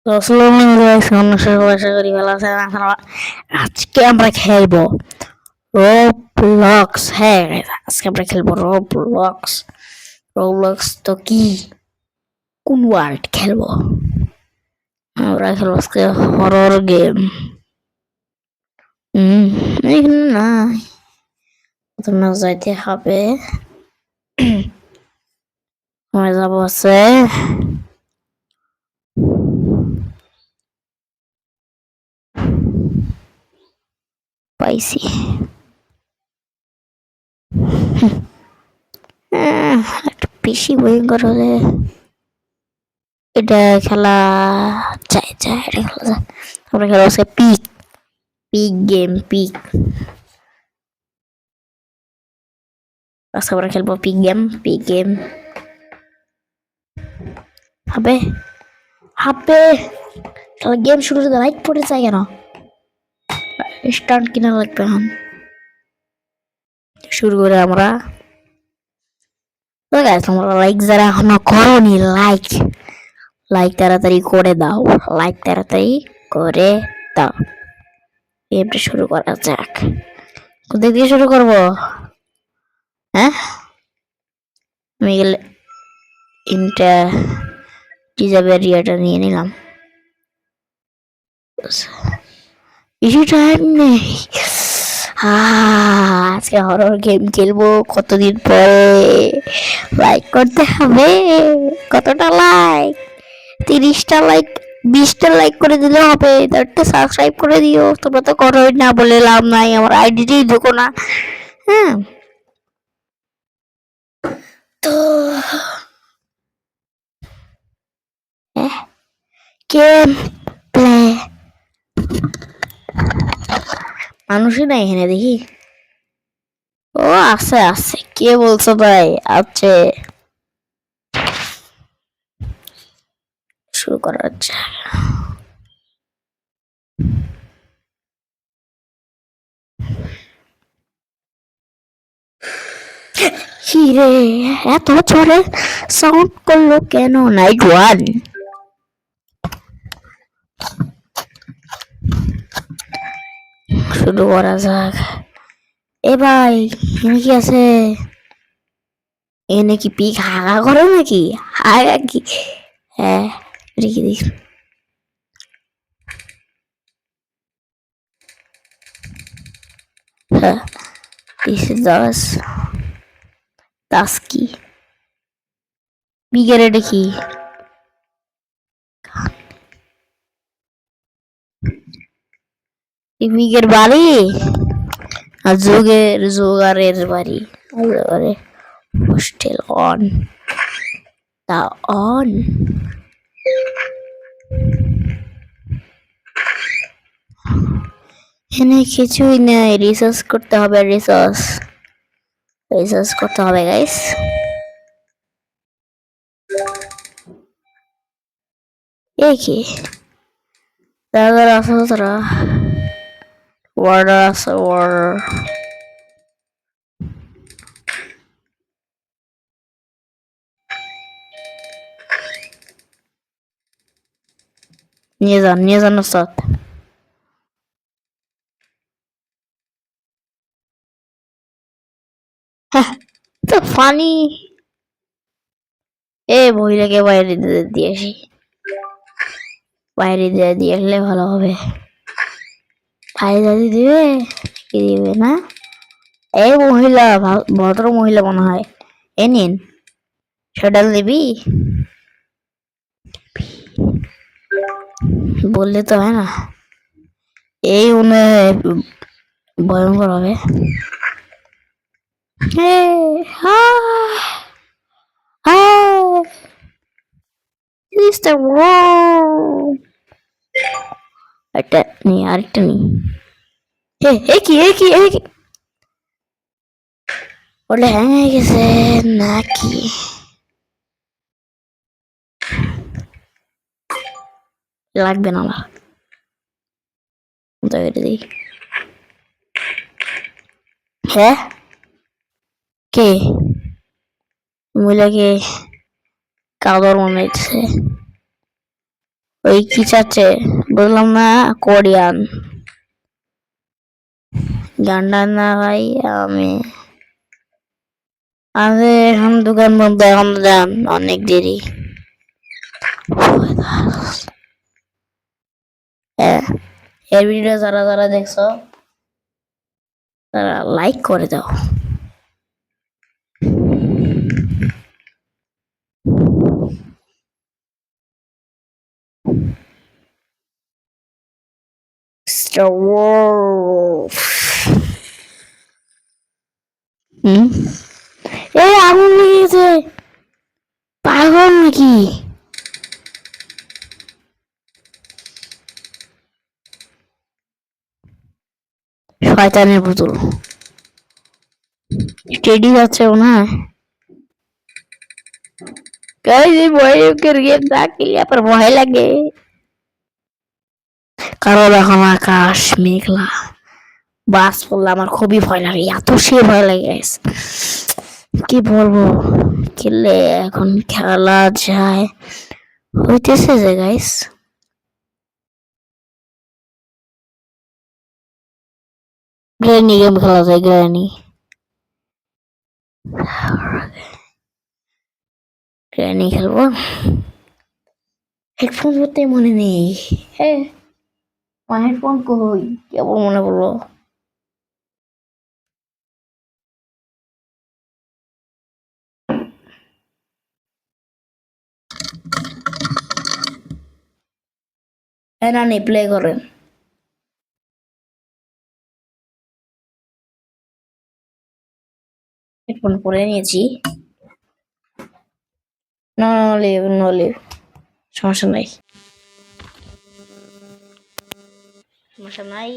তো আসসালামু আলাইকুম, সবাই আশা করি ভালো আছেন। আজকে আমরা খেলবো রোবলক্স। হ্যাঁ, আজকে আমরা খেলবো রোবলক্স। রোবলক্স তো কি, কোন ওয়ার্ল্ড খেলবো? আমরা খেলবো আজকে হরর গেম। এখানে না, প্রথমে যাইতে হবে। আমরা যাবো আছে পাইছি। একটা বেশি ভয়ঙ্কর হলে এটা খেলা যায় যায়, এটা খেলা যায়। আমরা খেলা আছে পিক পিক গেম, পিক। আজকে আমরা খেলবো পিক গেম, পিক গেম। হবে হবে তাহলে গেম শুরু করে লাইক পড়ে যায় কেন? স্টার্ট কিনা লাগবে এখন। শুরু করে আমরা তোমরা লাইক যারা এখনো করোনি, লাইক লাইক তাড়াতাড়ি করে দাও, লাইক তাড়াতাড়ি করে দাও। গেমটা শুরু করা যাক। কোথায় দিয়ে শুরু করবো? হ্যাঁ, আমি গেলে ইনটা ডিজাবেরিয়াটা নিয়ে নিলাম। বেশি টাইম নেই। আজকে হরর গেম খেলবো কতদিন পরে। লাইক করতে হবে। কতটা লাইক? 30টা লাইক, 20টা লাইক করে দিলে হবে। তারটা সাবস্ক্রাইব করে দিও। তোমরা তো করোই না বলে লাভ নাই, আমার আইডিটাই ঢুকো না। হ্যাঁ, তো গেম প্লে। মানুষই নাই এখানে দেখি। ও আছে আছে, কে বলছো ভাই? আছে, শুরু করা হচ্ছে। হিরে, এত জোরে সাউন্ড করলো কেন? নাইট ওয়ান শুরু করা যাক। এ ভাই, এনে কি আছে? এনে কি পিক হাগা করে নাকি? হাগা কি? হ্যাঁ, রেখে দিস। হ্যাঁ, this is দাস কি বিগেরে দেখি। বিগের বাড়ি আর জোগারের বাড়ি। হোস্টেল অন দা অন। এখানে কিছুই নেই, রিসার্চ করতে হবে। রিসার্চ করতে হবে গাইস। এ কি দাদা আছে? তোরা ওয়ার্ডার আছে, ওয়ার্ডার। নিয়ে যান ওস্তাদ। তো ফানি। এ মহিলাকে বাইরে দিয়ে আসি, বাইরে দিয়ে আসলে ভালো হবে। বাইরে দাদি দিবে কি দিবে না? এই মহিলা, ভদ্র মহিলা মনে হয়। এ নিন, সেটা দিবি বললে তো হয় না। এই মনে ভয়ঙ্কর হবে। আরেকটা নেই, আরেকটা নেই। কি ওটা হ্যাং হয়ে গেছে নাকি? লাগবে না আমার, দিই। হ্যাঁ, কে মহিলাকে কাদর মনে হচ্ছে। ওই কি চাচ্ছে বললাম না, কোরিয়ান গান্ডা না ভাই। আমি আরে এখন দোকান বন্ধ, এখন যান অনেক দেরি। হ্যাঁ, এর ভিডিও যারা যারা দেখছো তারা লাইক করে দাও। Star Wars. এই আগুন লেগেছে, পাগল নাকি? শয়তানের পুতুল টেডি যাচ্ছে না। कैसे ভয় করিয়ে ডাকিলে পর ভয় লাগে। কারণ এখন আকাশ মেঘলা, বাস পড়লে আমার খুবই ভয় লাগে, এত সে ভয় লাগে কি বলবো। খেললে এখন খেলা যায় হইতেছে যে গাইস। গ্র্যানি গেম খেলা যায়, গ্র্যানি গ্র্যানি খেলবো। হেডফোন করতে মনে নেই। হ্যাঁ, আমার হেডফোন কই, কেবল মনে পড়লো। হ্যাঁ না, নেই প্লে করেন। হেডফোন পরে নিয়েছি। নো লিভ, নো লিভ, সমস্যা নাই, সমস্যা নাই।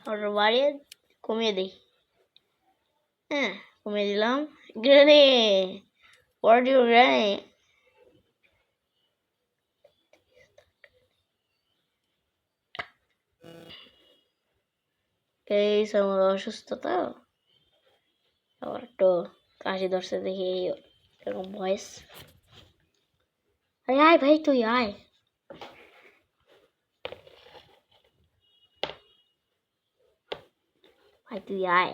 আর বাড়িয়ে কমিয়ে দিই। হ্যাঁ, কমিয়ে দিলাম। Granny, what you granny? এই আমার অসুস্থতা, আবার একটু কাশি ধরছে দেখি, এরকম ভয়েস। আরে আয় ভাই, তুই আয়। ভাই তুই আয়।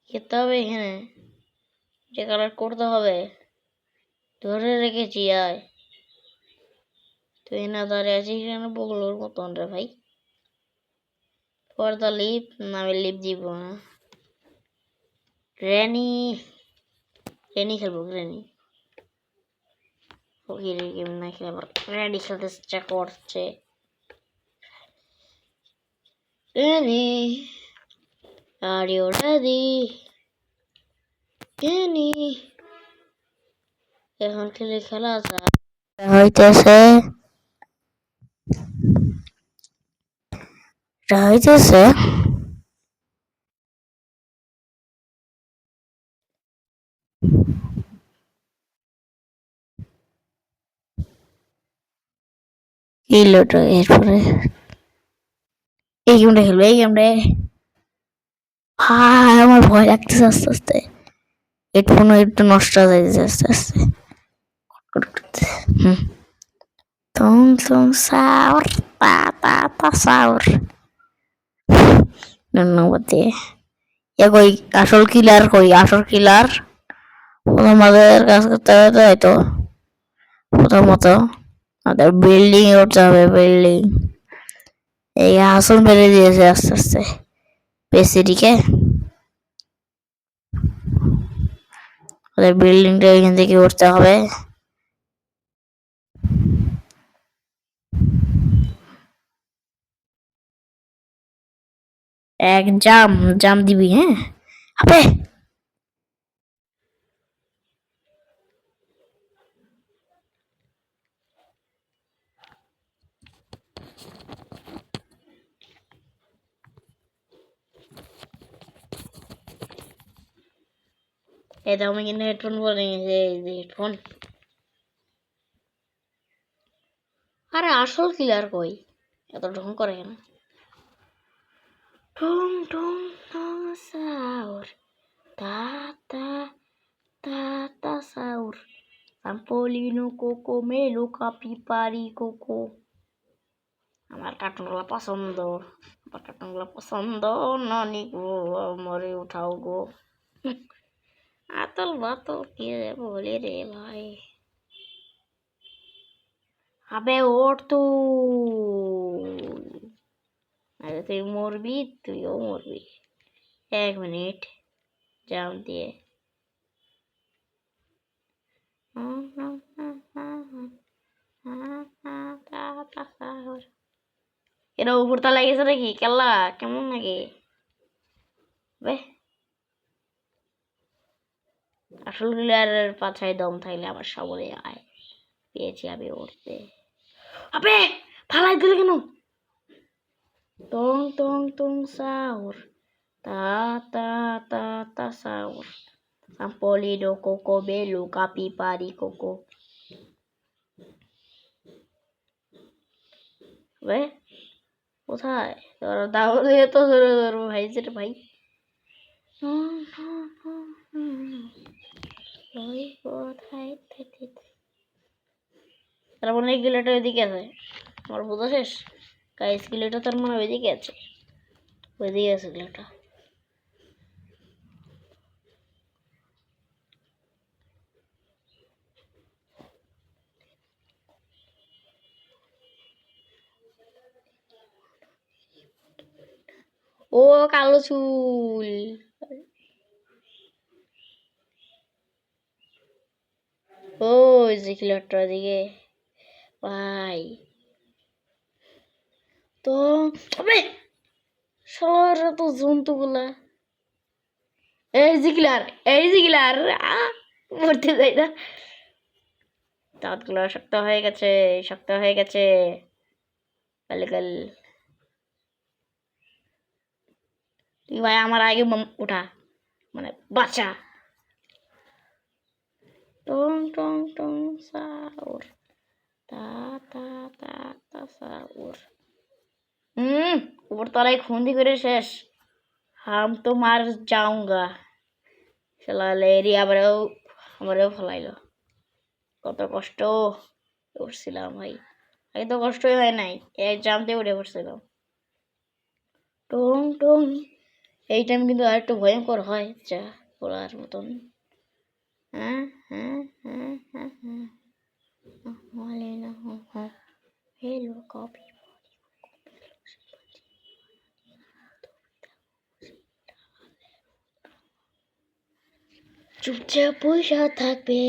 খেতে হবে এখানে, যে কালার করতে হবে, ধরে রেখেছি। আয়, তুই না দাঁড়িয়ে আছিস কেন বগলোর মতন রে ভাই? ফর দ্য লিপ, না আমি লিপ দিব না। গ্র্যানি, গ্র্যানি খেলবো, গ্র্যানি। ফকিরের গেম না খেলবো, গ্র্যানি খেলতে ইচ্ছা করছে। Granny, are you ready? Granny, এখন খেলে খেলা যায় হইতেছে, হইতেছে। কি লোটো এরপরে এই গেমটা খেলবো, এই গেমটা। হ্যাঁ, আমার ভয় লাগতেছে আস্তে আস্তে, হেডফোন একটু নষ্ট হয়ে যাচ্ছে আস্তে আস্তে। হুম, তুম তুম সাউর, তা তা তা সাউর। ধন্যবাদ। এ কই আসল কিলার, কই আসল কিলার? আমাদের কাজ করতে হবে, তাই তো। প্রথমত আমাদের বিল্ডিং উঠতে হবে, বিল্ডিং। এই আসল মেরে দিয়েছে আস্তে আস্তে পেসিটিকে। ওদের বিল্ডিংটা এখান থেকে উঠতে হবে। এক জাম, জাম দিবি, হ্যাঁ হবে। এটা আমি কিন্তু হেডফোন পরে নিয়েছি, এই যে হেডফোন। আরে আসল কিলার কই? এত ঢং করে কেন? ঢং ঢং ঢং সাউর তা তা তা তা sour Sampolino Coco Melo Capipari Coco. আমার কার্টুনগুলো পছন্দ, আমার কার্টুনগুলো পছন্দ। নানি গো মরে উঠাও গো। আতল বাতল কে বলে রে ভাই। আবে ওঠ আরে তুই মরবি, তুইও মরবি। 1 মিনিট জাম দিয়ে। এরা উপরতলা গেছে নাকি? কেল্লা কেমন নাকি? বে আসল গিলারের পাছায় দম থাকলে আমার সামনে আয়, পেয়েছি আমি উঠতে। আবে ফালাই দিলে কেন? টং টং টং সাউর তা তা তা তা sour Sampolino Coco Melo Capipari Coco. বে কোথায় তোর দাওয়ালে তো ধরে ধরবো ভাই, যেটা ভাই কোথায় তার মনে হয় গিলেটা ওইদিকে আছে। আমার বোঝা শেষ গাইস, গিলেটা তার মনে ওইদিকে আছে, ওইদিকে আছে গিলেটা। ও কালো চুল, ও যে কিলারটা দিকে ভাই। তো আবে শালারা তো জন্তুগুলা। এই যে কিলার, এই যে কিলার, মরতে যাই না। দাঁতগুলো শক্ত হয়ে গেছে, শক্ত হয়ে গেছে। কাল তুই ভাই আমার আগে উঠা, মানে বাচ্চা। টং টং টং সাউর তা তা তা তা সাউর। উপর তলায় খুন্দি করে শেষ। হাম তো মার যাউঙ্গা। শালা এরি আমারও ফলাইলো। কত কষ্ট উঠছিলাম ভাই, আগে তো কষ্টই হয় নাই, এক জামতে উঠে পড়ছিলাম। টং টং এই টাইম কিন্তু আর একটু ভয়ঙ্কর হয়, যা বলার মতন। হ্যাঁ হ্যাঁ হ্যাঁ হ্যাঁ হ্যাঁ হেলো কপি। চুপচাপ পয়সা থাকবে,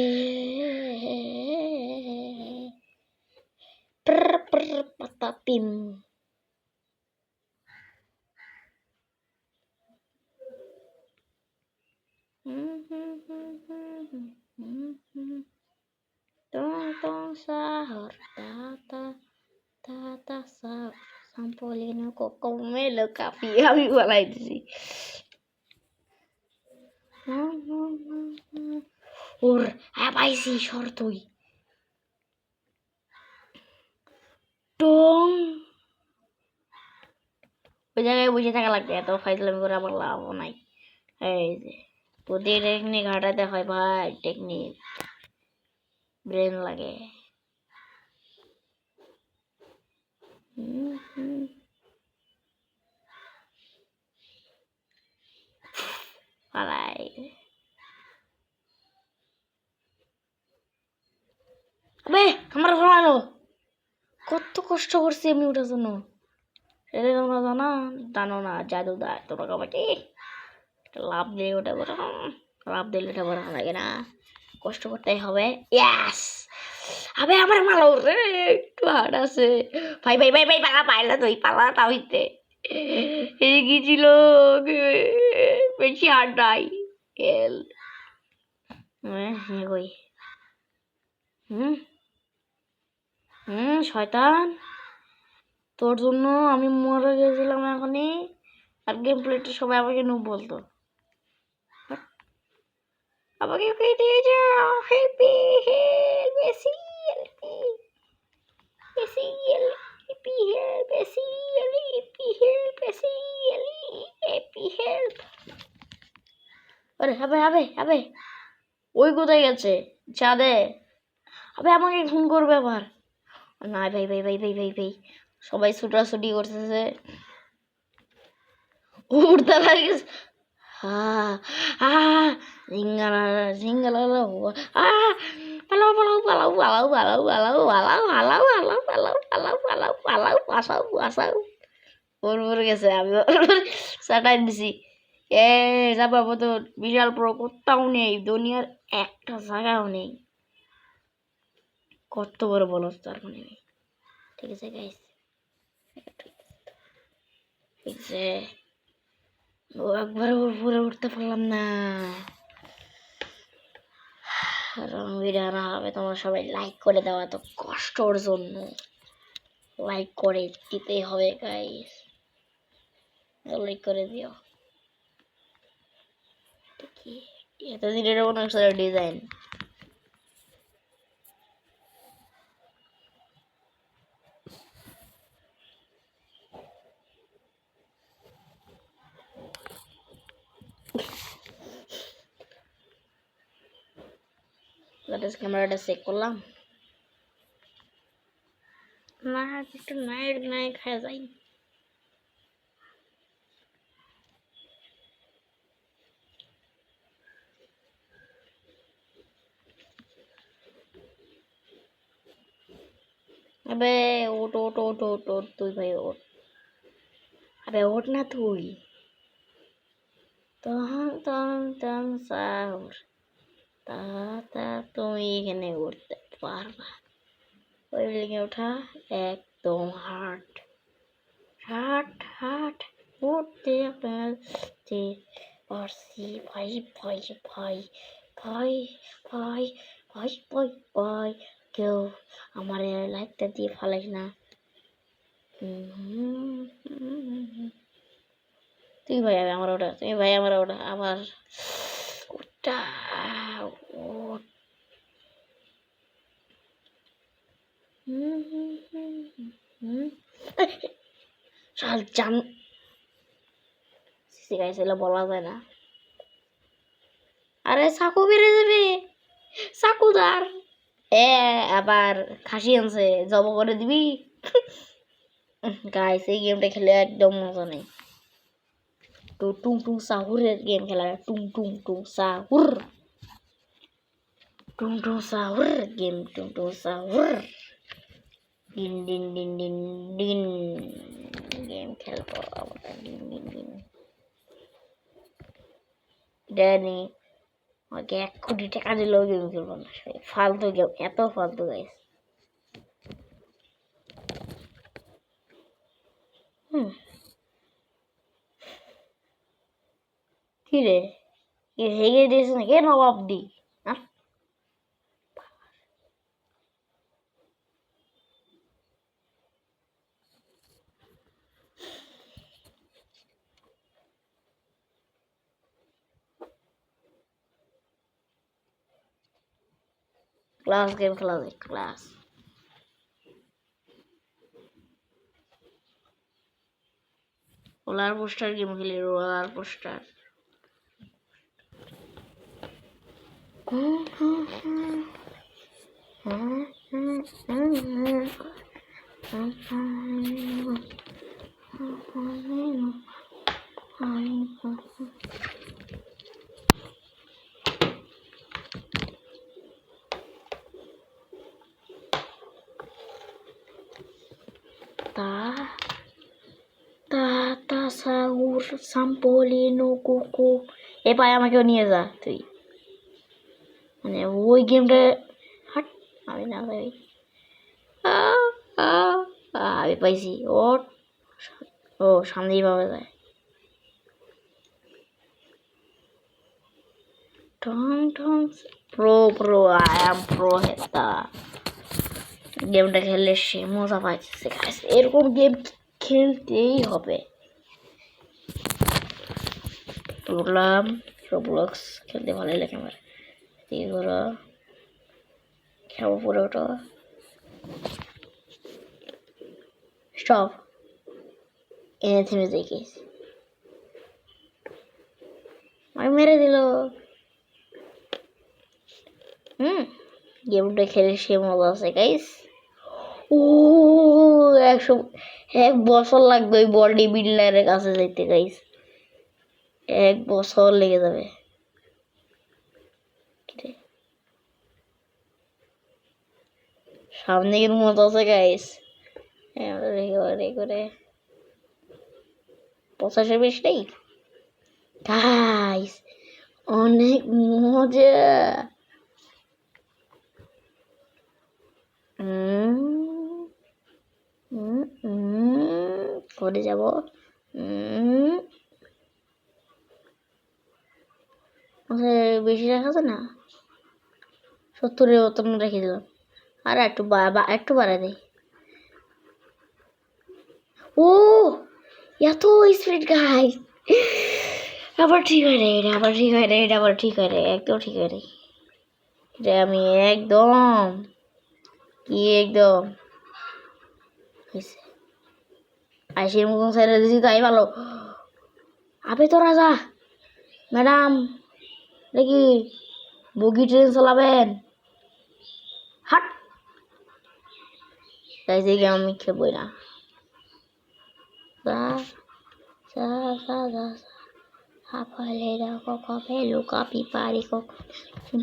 পাতাপিম। Tong tong sahur tata tata sahur Sampolino Coco Melo Capi আমি বলাই দিছি। ওর পাইছি, সর তুই। টং ওই জায়গায় বসে থাকা লাগবে, এত ফাইজলামি করে আমার লাভ নাই। এই যে বুদ্ধি টেকনিক হাঁটাতে হয় ভাই, টেকনিক ব্রেন লাগে। পালাই আবে আমার ফলানো, কত কষ্ট করছি আমি ওটার জন্য। সেটা তোমরা জানো না জাদুদার তোমরা আমাকে লাভ দিলে ওটা বড়, লাভ দিলে ওটা বড় লাগে না, কষ্ট করতেই হবে। ইয়াস আবে আমার মালো রে, একটু হার্ড আছে ভাই ভাই ভাই ভাই, পালা পাইলা তুই পালা তাইতে এই গিয়েছিল, বেশি হার্ড নাই এল কই। শয়তান তোর জন্য আমি মরে গেছিলাম এখনই, আর গেম প্লেতে সবাই আমাকে নুব বলতো। আমাকে কেটে যাও, help me, help Messi, help me Messi, আরে হবে হবে হবে, ওই কোথায় গেছে চাঁদে? আবে আমাকে খুন করবে আবার। না ভাই ভাই ভাই ভাই ভাই ভাই, সবাই ছুটাছুটি করতেছে, উড়তে লাগিস। জিঙ্গালা জিঙ্গালা, পালাও পালাও পালাও পালাও পালাও পালাও পালাও পালাও পালাও পালাও পালাও পালাও পালাও পাসাও পাসাও। ওর মরে গেছে, আমি চাটাই দিছি। এ যাবা তো বিশাল বড় কোথাও নেই, দুনিয়ার একটা জায়গাও নেই। কত বড় বলস তার মানে। ঠিক আছে গাইস, ঠিক আছে। ও একবার উপরে উঠতে পারলাম না। ভিডিও আনা হবে, তোমরা সবাই লাইক করে দেওয়া তো কষ্টর জন্য লাইক করে দিতে হবে গাইস, লাইক করে দিও। কি এতদিনের মনে হচ্ছে ডিজাইন। ক্যামেরাটা চেক করলাম, না একটু নাইট নাই খাওয়া যাই। আবে ওট ওট ওট ওট ওট, তুই ভাই ওট। আবে ওট না তুই, তখন তখন তখন সাউর তা তা তুমি এখানে উঠতে পারবা। ওই বিল্ডিংয়ে ওঠা একদম হার্ট হার্ট হার্ট, উঠতে পারতে পারছি ভাই ভাই ভাই ভাই ভাই ভাই ভাই ভাই। কেউ আমার লাইকটা দিয়ে ফালাইস না। তুই ভাই আমার ওটা, তুমি ভাই আমার ওটা আবার ওটা শাল জান শিখাইছিল বলা যায় না। আরে চাকু বেড়ে যাবে, চাকুদার এ আবার খাসি আনছে, জব করে দিবি। গাইস এই গেমটা খেলে একদম মজা নেই। তো টুং টুং সাহুরের গেম খেলা, টুং টুং টুং সাহুর, টুং টুং সাহুর গেম, টুং টুং সাহুর দিন দিন দিন দিন দিন গেম খেলবো আমরা, দিন দিন দিন। ড্যানি আমাকে 1 কোটি টাকা দিলেও গেম খেলবো না, ফালতু গেম, এত ফালতু গাইস। কি রে, হেগে দিয়েছে নাকি নবাব দি? ক্লাস গেম খেলা যায়, ক্লাস রোলার পোস্টার গেম খেলি, রোলার পোস্টার। তা তা তা সাউর সাম্পলিনো কুকু। এ পায় আমাকেও নিয়ে যা তুই, মানে ওই গেমটা। হাট, আমি না যাই। আমি পাইছি ওর। ও সামনেই পাওয়া যায়। ঠং ঠং pro pro, I am pro হেতা। গেমটা খেললে সে মজা পাইছে গাইস, এরকম গেম খেলতেই হবে। বললাম রোবলক্স খেলতে ভালোই লাগে আমার। এগুলো খেলবো পরে ওটা। স্টপ, এনে থেমে দেখিস। আমি মেরে দিল। গেমটা খেলে সে মজা আছে গাইস। ও 1 বছর লাগবে ওই বডি বিল্ডারের কাছে যাইতে গাইস। 1 বছর লেগে যাবে। সামনে কিন্তু মতো আছে গাইস। করে 85 নেই গাইস, অনেক মজা। করে যাব। বেশি রাখা আছে না, 70-এর মতন রেখে দিলাম। আর একটু বাড়াই দেয়। ও এত স্পিড গাইস। আবার ঠিক হয় রে, এটা আবার ঠিক হয় রে, এটা আবার ঠিক হয় রে, একদম ঠিক হয় রে। এটা আমি একদম একদম আইসির মতন ছেড়ে দিছি, তাই ভালো। আবে তো রাজা ম্যাডাম দেখি বগি ট্রেন চালাবেন। হাট তাই যে আমি খেবই না।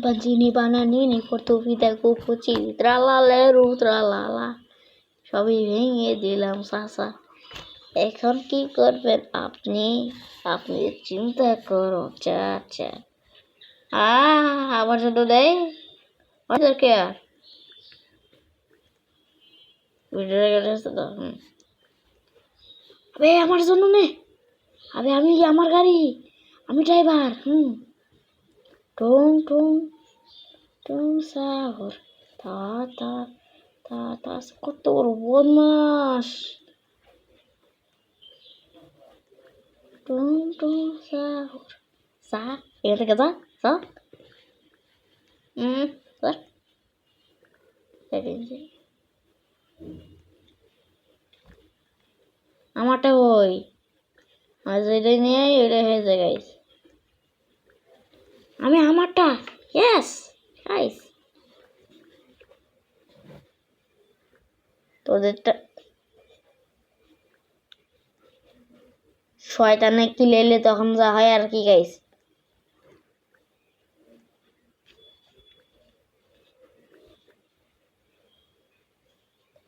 Banzini bananini portofida kukuci tralaleru tralala সবই ভেঙে দিলাম চাচা। এখন কি করবেন আপনি? আপনি চিন্তা করো চাচা। আমার জন্য দেয় ওদেরকে আর আবে আমার জন্য নে। আবে আমি আমার গাড়ি, আমি ড্রাইভার। টুং টুং টুং সাহর তা তা তা তা কত বড় বদমাস। টুং টুং সাহর সা এটা থেকে যা যা। আমারটা ওই আর যেটা নিয়ে এটা হয়েছে গাইস। আমি আমারটা ইয়েস গাইস। তোদেরটা শয়তানে কি লেলে তখন যা হয় আর কি গাইস।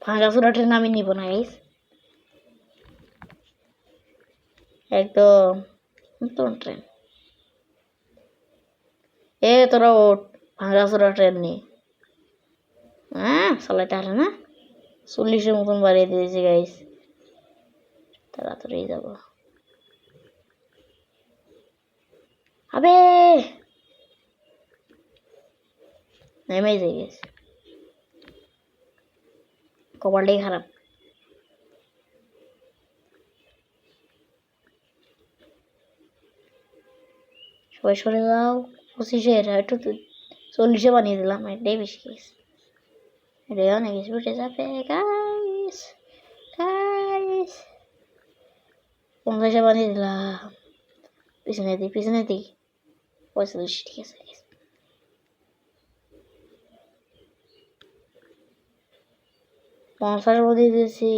ভাঙাচোরা ট্রেন আমি নিব না গাইস, একদম নতুন ট্রেন। তোরা ওঠ ভাঙাচোরা ট্রেন নিয়ে। চালাইতে পারে না, 40-এর মতন বাড়িয়ে দিয়েছে গাইস। তাড়াতাড়ি যাব। আবে নেমে গেছে, কপালটাই খারাপ। সবাই সরে যাও। 25-এর একটু 40-এ বানিয়ে দিলাম, এটাই বেশি গেছে। এটাই অনেক স্পিডে যাবে গাইস গাইস। 50-এ বানিয়ে দিলাম। পিছনে দিই 45, ঠিক আছে। 50 বানিয়ে দিয়েছি।